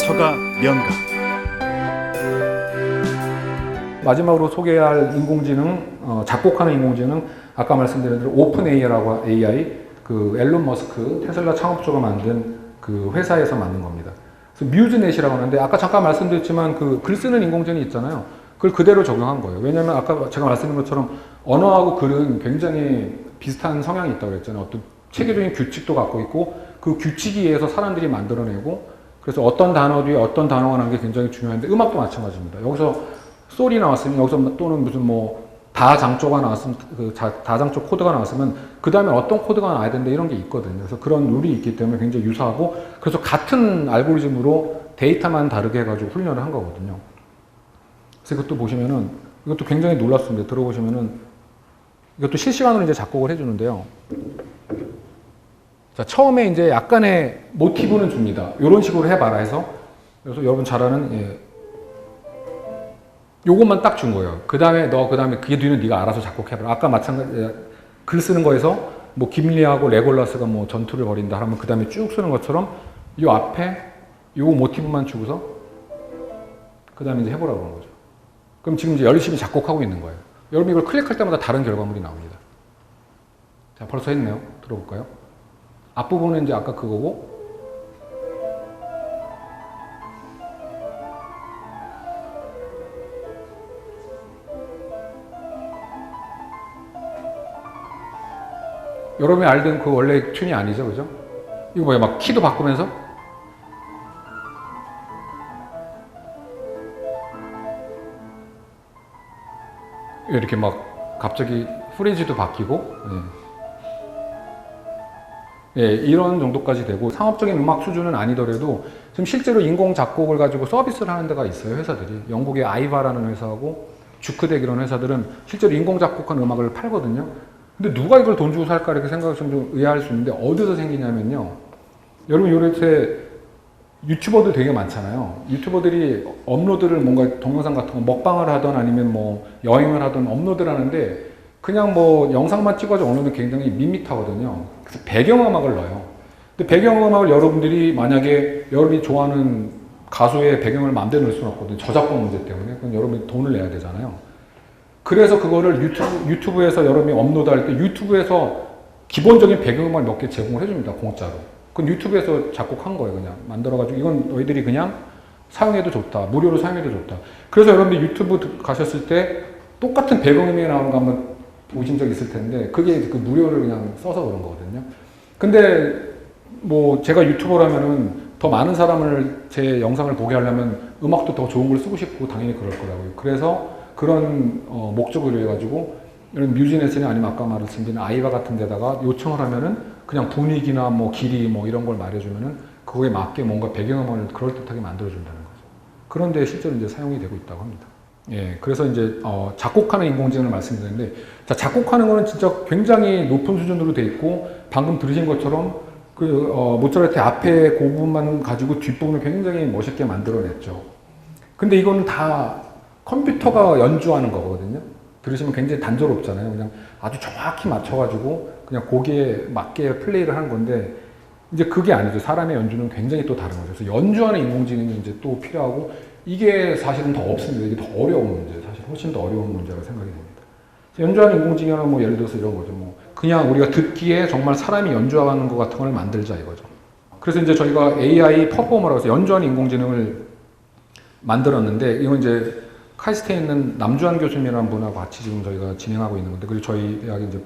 서가 명가. 마지막으로 소개할 인공지능, 작곡하는 인공지능, 아까 말씀드린 대로 오픈 AI라고 AI, 그 앨런 머스크 테슬라 창업주가 만든 그 회사에서 만든 겁니다. 그래서 뮤즈넷이라고 하는데 아까 잠깐 말씀드렸지만 그 글 쓰는 인공지능이 있잖아요. 그걸 그대로 적용한 거예요. 왜냐하면 아까 제가 말씀드린 것처럼 언어하고 글은 굉장히 비슷한 성향이 있다고 그랬잖아요. 어떤 체계적인 규칙도 갖고 있고 그 규칙에 의해서 사람들이 만들어내고 그래서 어떤 단어 뒤에 어떤 단어가 나오는 게 굉장히 중요한데 음악도 마찬가지입니다. 여기서 소리 나왔으면 여기서 또는 무슨 뭐 다장조가 나왔으면 그 다장조 코드가 나왔으면 그 다음에 어떤 코드가 나와야 되는데 이런 게 있거든요. 그래서 그런 룰이 있기 때문에 굉장히 유사하고 그래서 같은 알고리즘으로 데이터만 다르게 해가지고 훈련을 한 거거든요. 그래서 이것도 보시면은 이것도 굉장히 놀랐습니다. 들어보시면은 이것도 실시간으로 이제 작곡을 해주는데요. 자, 처음에 이제 약간의 모티브는 줍니다. 이런 식으로 해봐라 해서 그래서 여러분 잘 아는 요것만 딱 준 거예요. 그 다음에 그 뒤는 네가 알아서 작곡해봐라. 아까 마찬가지 글 쓰는 거에서 뭐 김리하고 레골라스가 뭐 전투를 벌인다 하면 그 다음에 쭉 쓰는 것처럼 요 앞에 요 모티브만 주고서 그 다음에 이제 해보라고 그런 거죠. 그럼 지금 이제 열심히 작곡하고 있는 거예요. 여러분 이걸 클릭할 때마다 다른 결과물이 나옵니다. 자, 벌써 했네요. 들어볼까요? 앞부분은 이제 아까 그거고 여러분이 알던 그 원래 튠이 아니죠, 그죠? 이거 뭐야, 막 키도 바꾸면서? 이렇게 막 갑자기 프레이즈도 바뀌고, 이런 정도까지 되고 상업적인 음악 수준은 아니더라도 지금 실제로 인공 작곡을 가지고 서비스를 하는 데가 있어요, 회사들이. 영국의 아이바라는 회사하고 주크덱 이런 회사들은 실제로 인공 작곡한 음악을 팔거든요. 근데 누가 이걸 돈 주고 살까 이렇게 생각하시면 좀 의아할 수 있는데 어디서 생기냐면요. 여러분 요새 유튜버들 되게 많잖아요. 유튜버들이 업로드를 뭔가 동영상 같은 거 먹방을 하던 아니면 뭐 여행을 하던 업로드를 하는데 그냥 뭐 영상만 찍어서 업로드는 굉장히 밋밋하거든요. 그래서 배경음악을 넣어요. 근데 배경음악을 여러분들이 만약에 여러분이 좋아하는 가수의 배경을 마음대로 넣을 수는 없거든요. 저작권 문제 때문에. 그럼 여러분이 돈을 내야 되잖아요. 그래서 그거를 유튜브에서 여러분이 업로드할 때 유튜브에서 기본적인 배경음악 몇 개 제공을 해줍니다. 공짜로. 그건 유튜브에서 작곡한 거예요. 그냥 만들어가지고 이건 너희들이 그냥 사용해도 좋다. 무료로 사용해도 좋다. 그래서 여러분들 유튜브 가셨을 때 똑같은 배경음악이 나오는 거 한번 보신 적 있을 텐데 그게 그 무료를 그냥 써서 그런 거거든요. 근데 뭐 제가 유튜버라면은 더 많은 사람을 제 영상을 보게 하려면 음악도 더 좋은 걸 쓰고 싶고 당연히 그럴 거라고요. 그래서 그런 목적으로 해가지고 이런 뮤즈넷이나 아니면 아까 말씀드린 아이바 같은 데다가 요청을 하면은 그냥 분위기나 뭐 길이 뭐 이런 걸 말해주면은 그거에 맞게 뭔가 배경음악을 그럴듯하게 만들어준다는 거죠. 그런데 실제로 이제 사용이 되고 있다고 합니다. 예, 그래서 이제 작곡하는 인공지능을 말씀드렸는데 자, 작곡하는 거는 진짜 굉장히 높은 수준으로 돼 있고 방금 들으신 것처럼 그 모차르트 앞에 그 부분만 가지고 뒷부분을 굉장히 멋있게 만들어냈죠. 근데 이거는 다 컴퓨터가 연주하는 거거든요. 들으시면 굉장히 단조롭잖아요. 그냥 아주 정확히 맞춰가지고 그냥 거기에 맞게 플레이를 하는 건데 이제 그게 아니죠. 사람의 연주는 굉장히 또 다른 거죠. 그래서 연주하는 인공지능이 이제 또 필요하고 이게 사실은 더 없습니다. 이게 더 어려운 문제, 사실 훨씬 더 어려운 문제라고 생각이 됩니다. 연주하는 인공지능은 뭐 예를 들어서 이런 거죠. 뭐 그냥 우리가 듣기에 정말 사람이 연주하는 것 같은 걸 만들자 이거죠. 그래서 이제 저희가 AI 퍼포머라고 해서 연주하는 인공지능을 만들었는데 이건 이제 카이스트에 있는 남주환 교수님이라는 분하고 같이 지금 저희가 진행하고 있는 건데 그리고 저희 대학에 이제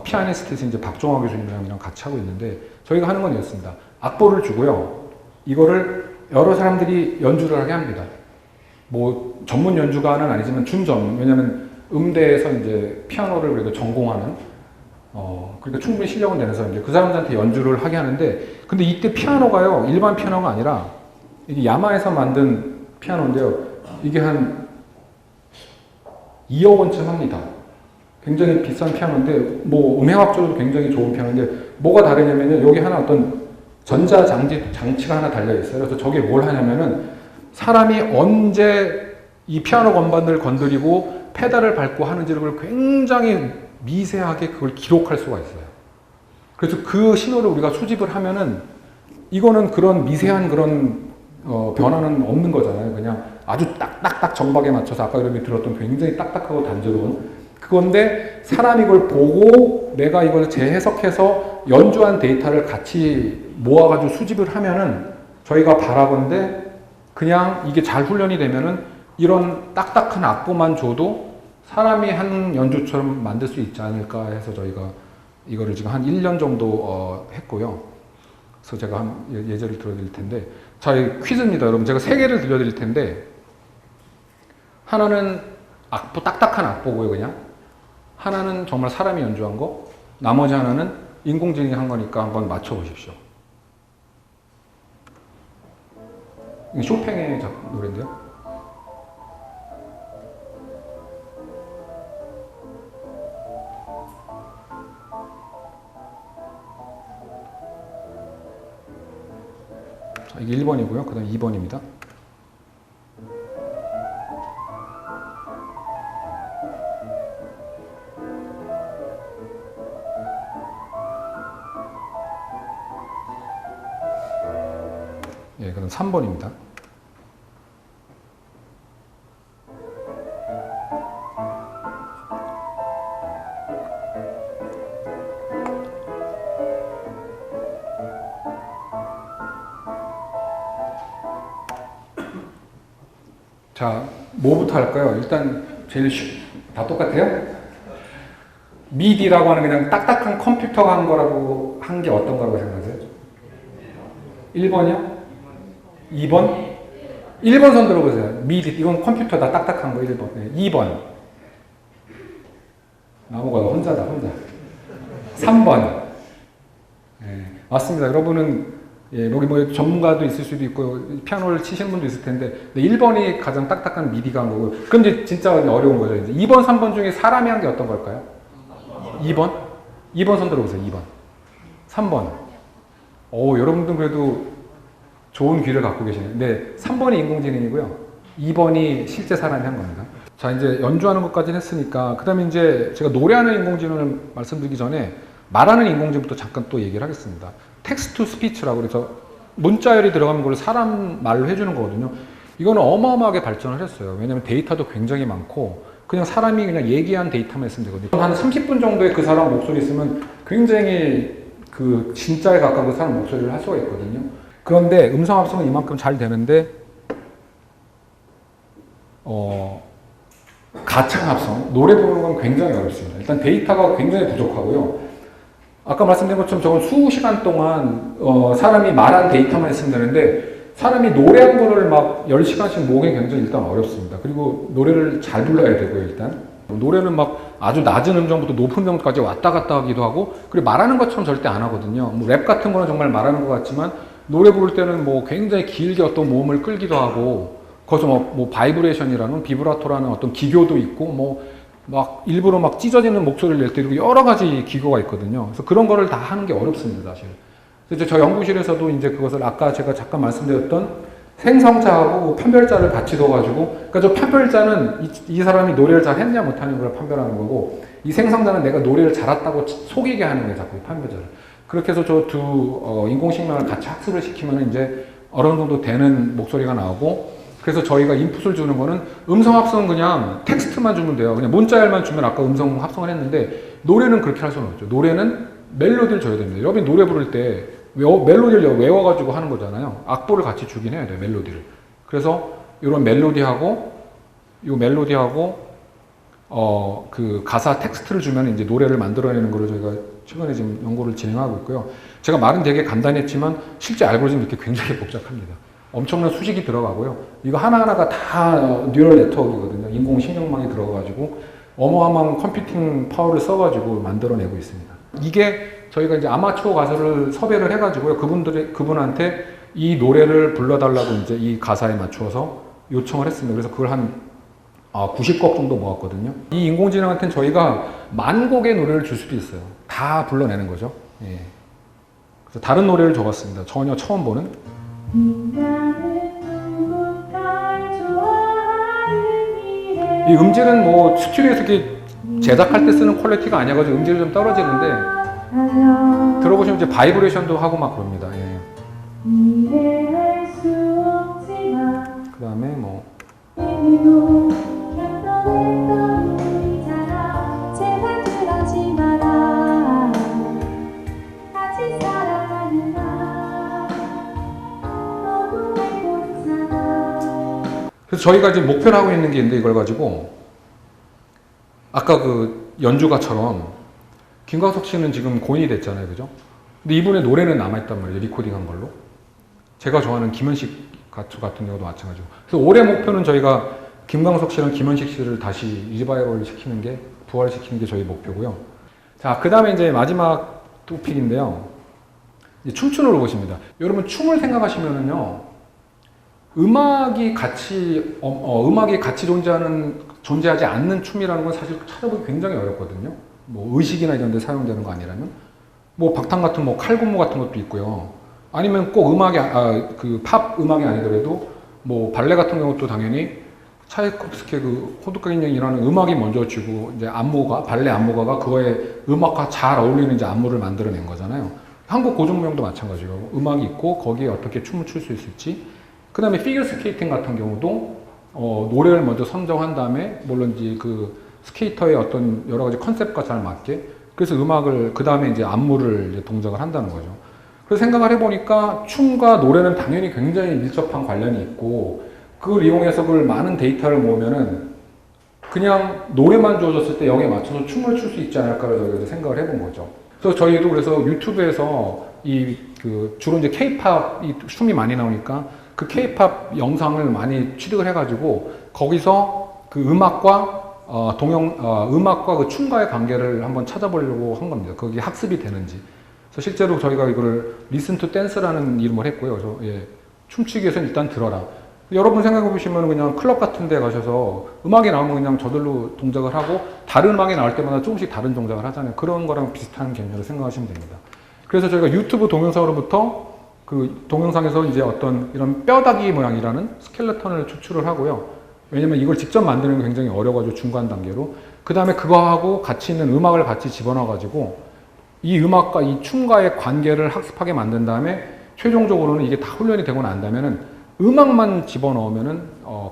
피아니스트에서 이제 박종화 교수님이랑 같이 하고 있는데 저희가 하는 건 이렇습니다. 악보를 주고요. 이거를 여러 사람들이 연주를 하게 합니다. 뭐 전문 연주가는 아니지만 준전 왜냐면 음대에서 이제 피아노를 그래도 전공하는 그러니까 충분히 실력은 되는 사람들 그 사람들한테 연주를 하게 하는데 근데 이때 피아노가요 일반 피아노가 아니라 이게 야마에서 만든 피아노인데요. 이게 한 2억 원쯤 합니다. 굉장히 비싼 피아노인데 뭐 음향학적으로 굉장히 좋은 피아노인데 뭐가 다르냐면요. 여기 하나 어떤 장치가 하나 달려 있어요. 그래서 저게 뭘 하냐면은 사람이 언제 이 피아노 건반을 건드리고 페달을 밟고 하는지를 그걸 굉장히 미세하게 그걸 기록할 수가 있어요. 그래서 그 신호를 우리가 수집을 하면은 이거는 그런 미세한 그런 변화는 없는 거잖아요. 그냥 아주 딱딱딱 정박에 맞춰서 아까 여러분이 들었던 굉장히 딱딱하고 단조로운 그건데 사람이 이걸 보고 내가 이걸 재해석해서 연주한 데이터를 같이 모아가지고 수집을 하면은 저희가 바라건대 그냥 이게 잘 훈련이 되면은 이런 딱딱한 악보만 줘도 사람이 한 연주처럼 만들 수 있지 않을까 해서 저희가 이거를 지금 한 1년 정도 했고요. 그래서 제가 한 예제를 들어드릴 텐데 자, 퀴즈입니다. 여러분 제가 3개를 들려드릴 텐데 하나는 악보, 딱딱한 악보고요. 그냥 하나는 정말 사람이 연주한 거, 나머지 하나는 인공지능이 한 거니까 한번 맞춰보십시오. 쇼팽의 노래인데요. 자, 이게 1번이고요. 그 다음 2번입니다. 예, 그다음 3번입니다. 자, 뭐부터 할까요? 일단 제일 다 똑같아요? 미디라고 하는 그냥 딱딱한 컴퓨터가 한 거라고 한 게 어떤 거라고 생각하세요? 1번이요? 2번? 1번 손 들어보세요. 미디, 이건 컴퓨터다, 딱딱한 거 1번. 네, 2번. 나무가 혼자다, 혼자. 3번. 네, 맞습니다. 여러분은, 예, 여기 뭐 전문가도 있을 수도 있고, 피아노를 치시는 분도 있을 텐데, 1번이 가장 딱딱한 미디가 한 거고, 그럼 이제 진짜 어려운 거죠. 이제 2번, 3번 중에 사람이 한 게 어떤 걸까요? 2번? 2번 손 들어보세요. 2번. 3번. 오, 여러분들 그래도 좋은 귀를 갖고 계시네요. 네, 3번이 인공지능이고요. 2번이 실제 사람이 한 겁니다. 자, 이제 연주하는 것까지는 했으니까, 그 다음에 이제 제가 노래하는 인공지능을 말씀드리기 전에 말하는 인공지능부터 잠깐 또 얘기를 하겠습니다. 텍스트 투 스피치라고 그래서 문자열이 들어가면 그걸 사람 말로 해주는 거거든요. 이거는 어마어마하게 발전을 했어요. 왜냐면 데이터도 굉장히 많고, 그냥 사람이 그냥 얘기한 데이터만 있으면 되거든요. 한 30분 정도의 그 사람 목소리 있으면 굉장히 그 진짜에 가까운 그 사람 목소리를 할 수가 있거든요. 그런데 음성 합성은 이만큼 잘 되는데 가창 합성, 노래 부르는 건 굉장히 어렵습니다. 일단 데이터가 굉장히 부족하고요. 아까 말씀드린 것처럼 저건 수시간 동안 사람이 말한 데이터만 있으면 되는데 사람이 노래 한 거를 막 10시간씩 모으기 굉장히 일단 어렵습니다. 그리고 노래를 잘 불러야 되고요, 일단. 노래는 막 아주 낮은 음정부터 높은 음정까지 왔다 갔다 하기도 하고 그리고 말하는 것처럼 절대 안 하거든요. 뭐 랩 같은 거는 정말 말하는 것 같지만 노래 부를 때는 뭐 굉장히 길게 어떤 모음을 끌기도 하고 거기서 뭐 바이브레이션이라는 비브라토라는 어떤 기교도 있고 뭐 막 일부러 막 찢어지는 목소리를 낼 때도 여러 가지 기교가 있거든요. 그래서 그런 거를 다 하는 게 어렵습니다, 사실. 그래서 저 연구실에서도 이제 그것을 아까 제가 잠깐 말씀드렸던 생성자하고 판별자를 같이 둬가지고, 그러니까 저 판별자는 이 사람이 노래를 잘 했냐 못하는 걸 판별하는 거고, 이 생성자는 내가 노래를 잘했다고 속이게 하는 거예요, 자꾸 판별자를. 그렇게 해서 저 두 인공식량을 같이 학습을 시키면 이제 어느 정도 되는 목소리가 나오고, 그래서 저희가 인풋을 주는 거는 음성 합성은 그냥 텍스트만 주면 돼요. 그냥 문자열만 주면 아까 음성 합성을 했는데, 노래는 그렇게 할 수는 없죠. 노래는 멜로디를 줘야 됩니다. 여러분이 노래 부를 때 멜로디를 외워가지고 하는 거잖아요. 악보를 같이 주긴 해야 돼요, 멜로디를. 그래서 이런 멜로디하고, 그 가사 텍스트를 주면 이제 노래를 만들어내는 거를 저희가 최근에 지금 연구를 진행하고 있고요. 제가 말은 되게 간단했지만 실제 알고리즘이 이렇게 굉장히 복잡합니다. 엄청난 수식이 들어가고요. 이거 하나하나가 다 뉴럴 네트워크거든요. 인공신경망이 들어가가지고 어마어마한 컴퓨팅 파워를 써가지고 만들어내고 있습니다. 이게 저희가 이제 아마추어 가수를 섭외를 해가지고요. 그분한테 이 노래를 불러달라고 이제 이 가사에 맞추어서 요청을 했습니다. 그래서 그걸 한 90곡 정도 모았거든요. 이 인공지능한테는 저희가 10,000곡의 노래를 줄 수도 있어요. 다 불러내는 거죠. 예. 그래서 다른 노래를 줘봤습니다. 전혀 처음 보는. 이 음질은 뭐 스튜디오에서 이렇게 제작할 때 쓰는 퀄리티가 아니어가지고 음질이 좀 떨어지는데 들어보시면 이제 바이브레이션도 하고 막 그럽니다. 예. 그 다음에 뭐 그래서 저희가 지금 목표를 하고 있는 게 있는데 이걸 가지고 아까 그 연주가처럼 김광석 씨는 지금 고인이 됐잖아요, 그죠? 근데 이분의 노래는 남아있단 말이에요, 리코딩한 걸로. 제가 좋아하는 김현식 가수 같은 경우도 마찬가지고. 그래서 올해 목표는 저희가 김광석 씨랑 김현식 씨를 다시 리바이벌 시키는 게, 부활시키는 게 저희 목표고요. 자, 그 다음에 이제 마지막 토픽인데요. 춤추는 로봇입니다. 여러분, 춤을 생각하시면은요, 음악이 같이 존재하지 않는 춤이라는 건 사실 찾아보기 굉장히 어렵거든요. 뭐 의식이나 이런 데 사용되는 거 아니라면. 뭐 박탕 같은 뭐 칼군무 같은 것도 있고요. 아니면 꼭 그 팝 음악이 아니더라도 뭐 발레 같은 경우도 당연히 차이콥스키의 그 호두까기냥이라는 음악이 먼저 주고 이제 발레 안무가가 그거에 음악과 잘 어울리는 이제 안무를 만들어낸 거잖아요. 한국 고전무용도 마찬가지고 음악이 있고 거기에 어떻게 춤을 출 수 있을지. 그 다음에 피겨 스케이팅 같은 경우도 노래를 먼저 선정한 다음에 물론 이제 그 스케이터의 어떤 여러 가지 컨셉과 잘 맞게 그래서 음악을 그 다음에 이제 안무를 이제 동작을 한다는 거죠. 그래서 생각을 해보니까 춤과 노래는 당연히 굉장히 밀접한 관련이 있고 그걸 이용해서 그걸 많은 데이터를 모으면은 그냥 노래만 주어졌을 때 여기에 맞춰서 춤을 출 수 있지 않을까를 저희가 생각을 해본 거죠. 그래서 저희도 그래서 유튜브에서 주로 이제 K-팝 춤이 많이 나오니까 그 K-팝 영상을 많이 취득을 해가지고 거기서 그 음악과 그 춤과의 관계를 한번 찾아보려고 한 겁니다. 거기 학습이 되는지. 그래서 실제로 저희가 이거를 Listen to Dance라는 이름을 했고요. 그래서 춤추기 위해서는 일단 들어라. 여러분 생각해 보시면 그냥 클럽 같은 데 가셔서 음악이 나오면 그냥 저절로 동작을 하고 다른 음악이 나올 때마다 조금씩 다른 동작을 하잖아요. 그런 거랑 비슷한 개념으로 생각하시면 됩니다. 그래서 저희가 유튜브 동영상으로부터 그 동영상에서 이제 어떤 이런 뼈다귀 모양이라는 스켈레톤을 추출을 하고요. 왜냐면 이걸 직접 만드는 게 굉장히 어려워가지고 중간 단계로. 그 다음에 그거하고 같이 있는 음악을 같이 집어넣어가지고 이 음악과 이 춤과의 관계를 학습하게 만든 다음에 최종적으로는 이게 다 훈련이 되고 난 다음에는 음악만 집어넣으면은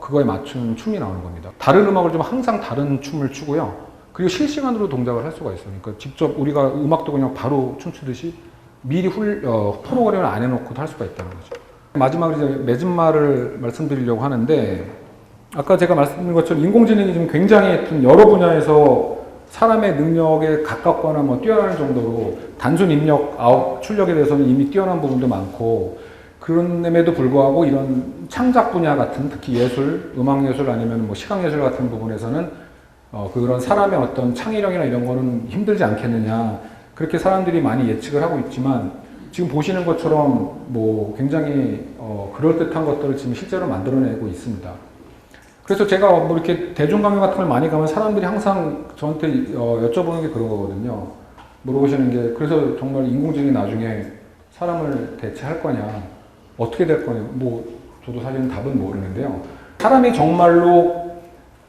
그거에 맞춘 춤이 나오는 겁니다. 다른 음악을 좀 항상 다른 춤을 추고요. 그리고 실시간으로 동작을 할 수가 있어요. 그러니까 직접 우리가 음악도 그냥 바로 춤추듯이 미리 프로그램을 안 해놓고도 할 수가 있다는 거죠. 마지막으로 이제 맺은 말을 말씀드리려고 하는데 아까 제가 말씀드린 것처럼 인공지능이 지금 굉장히 여러 분야에서 사람의 능력에 가깝거나 뭐 뛰어나는 정도로 단순 입력, 출력에 대해서는 이미 뛰어난 부분도 많고 그럼에도 불구하고 이런 창작 분야 같은 특히 예술, 음악예술 아니면 뭐 시각예술 같은 부분에서는 그런 사람의 어떤 창의력이나 이런 거는 힘들지 않겠느냐 그렇게 사람들이 많이 예측을 하고 있지만 지금 보시는 것처럼 뭐 굉장히 그럴듯한 것들을 지금 실제로 만들어내고 있습니다. 그래서 제가 뭐 이렇게 대중강연 같은 걸 많이 가면 사람들이 항상 저한테 여쭤보는 게 그런 거거든요. 물어보시는 게 그래서 정말 인공지능이 나중에 사람을 대체할 거냐 어떻게 될 거냐 뭐 저도 사실은 답은 모르는데요. 사람이 정말로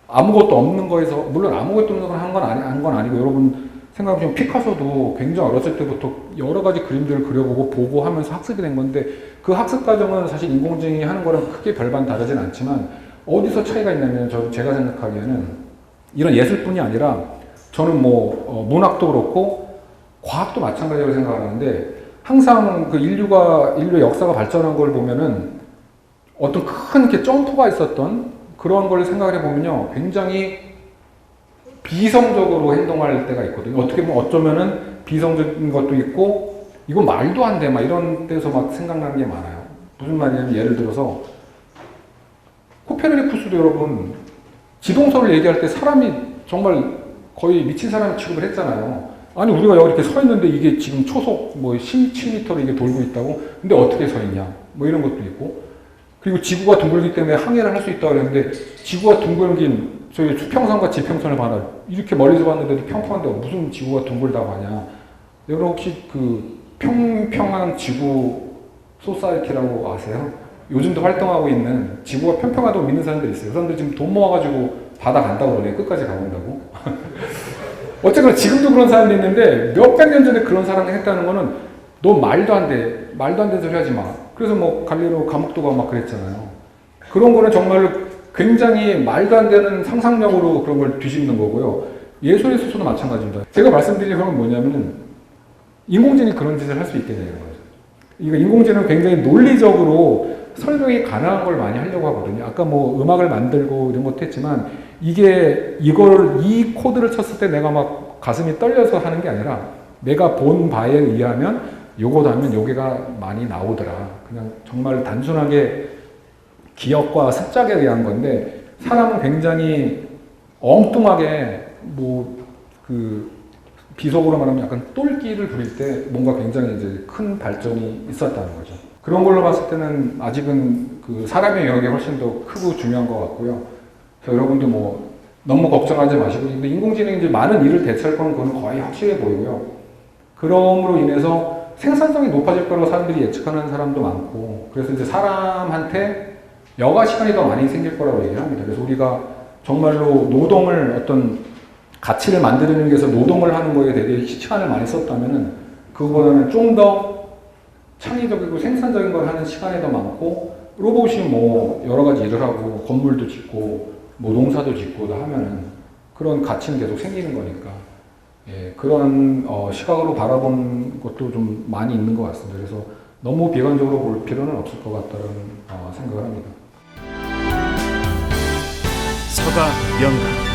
아무것도 없는 거에서 물론 아무것도 없는 걸 한 건 아니고 여러분 생각해보시면 피카소도 굉장히 어렸을 때부터 여러 가지 그림들을 그려보고 보고 하면서 학습이 된 건데 그 학습 과정은 사실 인공지능이 하는 거랑 크게 별반 다르진 않지만 어디서 차이가 있냐면 제가 생각하기에는 이런 예술뿐이 아니라 저는 뭐 문학도 그렇고 과학도 마찬가지라고 생각하는데 항상 그 인류의 역사가 발전한 걸 보면은 어떤 큰 이렇게 점프가 있었던 그런 걸 생각을 해보면요. 굉장히 비이성적으로 행동할 때가 있거든요. 어떻게 보면 어쩌면은 비이성적인 것도 있고 이건 말도 안 돼 막 이런 데서 막 생각나는 게 많아요. 무슨 말이냐면 예를 들어서 코페르니쿠스도 여러분 지동설을 얘기할 때 사람이 정말 거의 미친 사람 취급을 했잖아요. 아니 우리가 여기 이렇게 서 있는데 이게 지금 초속 뭐 17m로 이게 돌고 있다고? 근데 어떻게 서 있냐? 뭐 이런 것도 있고 그리고 지구가 둥글기 때문에 항해를 할 수 있다고 그랬는데 지구가 둥글긴 저희 수평선과 지평선을 봐라. 이렇게 멀리서 봤는데도 평평한데 무슨 지구가 둥글다고 하냐. 여러분 혹시 그 평평한 지구 소사이티라고 아세요? 요즘도 활동하고 있는 지구가 평평하다고 믿는 사람들이 있어요. 그 사람들 지금 돈 모아가지고 바다 간다고 그러네. 끝까지 가본다고. 어쨌거나 지금도 그런 사람이 있는데 몇백 년 전에 그런 사람이 했다는 거는 너 말도 안 돼. 말도 안 되는 소리 하지 마. 그래서 뭐 갈릴레오 감옥도 가고 막 그랬잖아요. 그런 거는 정말로 굉장히 말도 안 되는 상상력으로 그런 걸 뒤집는 거고요. 예술에 있어서도 마찬가지입니다. 제가 말씀드린 건 뭐냐면은 인공지능이 그런 짓을 할 수 있게 되는 거죠. 이거 인공지능은 굉장히 논리적으로 설명이 가능한 걸 많이 하려고 하거든요. 아까 뭐 음악을 만들고 이런 것도 했지만 이 코드를 쳤을 때 내가 막 가슴이 떨려서 하는 게 아니라 내가 본 바에 의하면 요거 하면 요게가 많이 나오더라. 그냥 정말 단순하게 기억과 습작에 의한 건데 사람은 굉장히 엉뚱하게 비속어로 말하면 약간 똘끼를 부릴 때 뭔가 굉장히 이제 큰 발전이 있었다는 거죠. 그런 걸로 봤을 때는 아직은 그 사람의 영역이 훨씬 더 크고 중요한 것 같고요. 그래서 여러분도 뭐 너무 걱정하지 마시고, 근데 인공지능이 이제 많은 일을 대체할 건 그건 거의 확실해 보이고요. 그럼으로 인해서 생산성이 높아질 거라고 사람들이 예측하는 사람도 많고, 그래서 이제 사람한테 여가 시간이 더 많이 생길 거라고 얘기를 합니다. 그래서 우리가 정말로 노동을 어떤 가치를 만드는 위해서 노동을 하는 거에 되게 시간을 많이 썼다면은 그거보다는 좀 더 창의적이고 생산적인 걸 하는 시간이 더 많고, 로봇이 뭐 여러 가지 일을 하고 건물도 짓고 뭐 농사도 짓고 다 하면은 그런 가치는 계속 생기는 거니까, 예, 그런 시각으로 바라본 것도 좀 많이 있는 것 같습니다. 그래서 너무 비관적으로 볼 필요는 없을 것 같다는 생각을 합니다. 서가 연가